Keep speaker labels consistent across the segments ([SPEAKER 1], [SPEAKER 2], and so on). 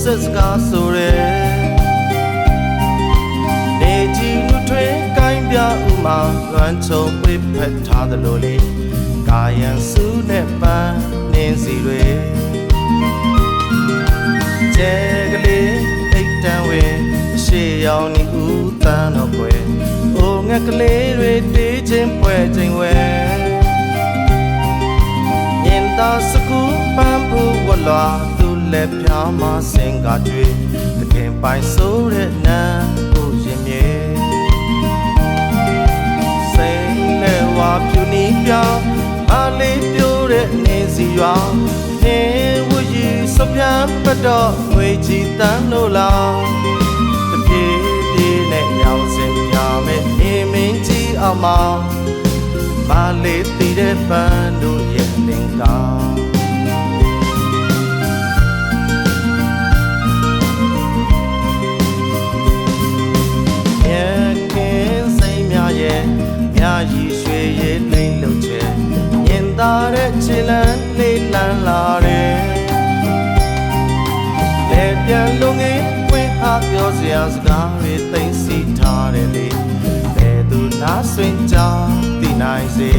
[SPEAKER 1] ဆက်စကားဆိုရဲနေကြီးလူထွေးကိုင်းပြဥမာလွမ်းချုံပွေဖက်ထားသလိုလေကာယံစုနဲ့ပန်းနင်းစီတွေကျဲကလေးအိတ်တန်းဝဲရှေ့ရောက်နေဦးတန်းတော့ကွယ်အိုငက်ကလေးတွေတေးချင်းပွဲချင်းဝဲရင်သာစကူပန်းဖို့ဝလာသူလက်ပြားမစင်ကကြွေတခင်ပိုင်ဆိုးတဲ့နန်းကိုရင်မြေစိန်နဲ့ဝါပြူနီးပြအလေးပြိုးတဲ့နေစီရွာနေဝရီစပြန်ပတ်တော့ငွေချီတန်းလို့လားတပြေးပြေးနဲ့ရောင်စင်ပြမဲ့နေမင်းကြီးအောင်မမလေးတည်တဲ့ပန်းတို့ရဲ့လင်ကားမြာရီရွှေရည်လိမ့်လို့ချဲရင်သားတဲ့ခြေလန်းလေးလန်းလာတယ်လေပြန်လုံးငယ်ဝင်ဟာပြောစရာစကားတွေသိမ့်စီထားတယ်လေဘယ်သူနားဆွင့်ကြသိနိုင်စေ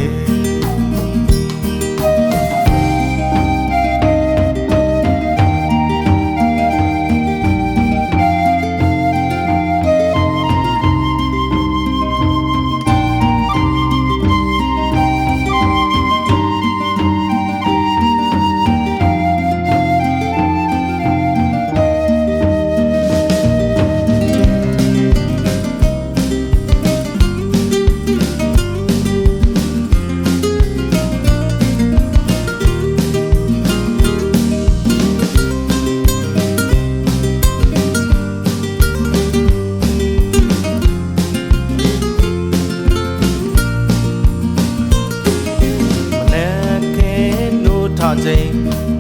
[SPEAKER 1] ချိန်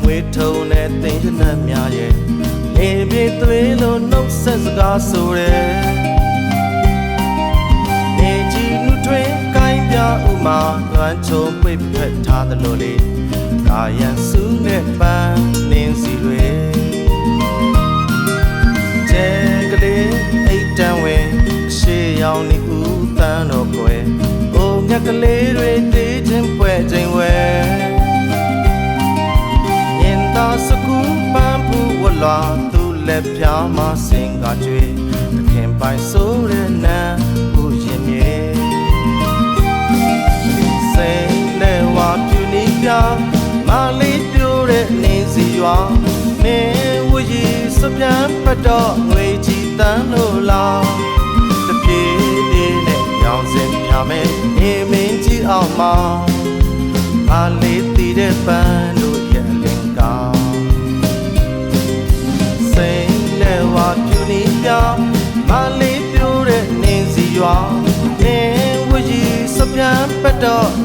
[SPEAKER 1] မွေးထုံနဲ့တင်ရနှံ့များရဲ့လေပြေးသွေးလို့နှုတ်ဆက်စကားဆိုရဲနေကြီးလူထွေးကိုင်းပြဥမာလွမ်းချုံပွေဖက်ထားသလိုလေကာယံစုနဲ့ပန်းနင်းစီတွေကျဲကလေးအိတ်တန်းဝဲရှေ့ရောက်နေဦးတန်းတော့ကွယ်အိုငက်ကလေးတွေတေးချင်းပွဲချင်းဝဲစကူပန်းဖို့ဝလာသူလက်ပြားမစင်ကကြွေတခင်ပိုင်ဆိုးတဲ့နန်းကိုရင်မြေစိန်နဲ့ဝါပြူနီးပြမလေးပြိုးတဲ့နေစီရွာနေဝရီစပြန်ပတ်တော့ငွေချီတန်းလို့လားတပြေးပြေးနဲ့ရောင်စင်ပြမယ်နေမင်းကြီးအောင်မမလေးတည်တဲ့ပန်းတို့ရဲ့လင်ကားမလေးပြိုးတဲ့နေစီရွာနေဝရီစပြန်ပတ်တော့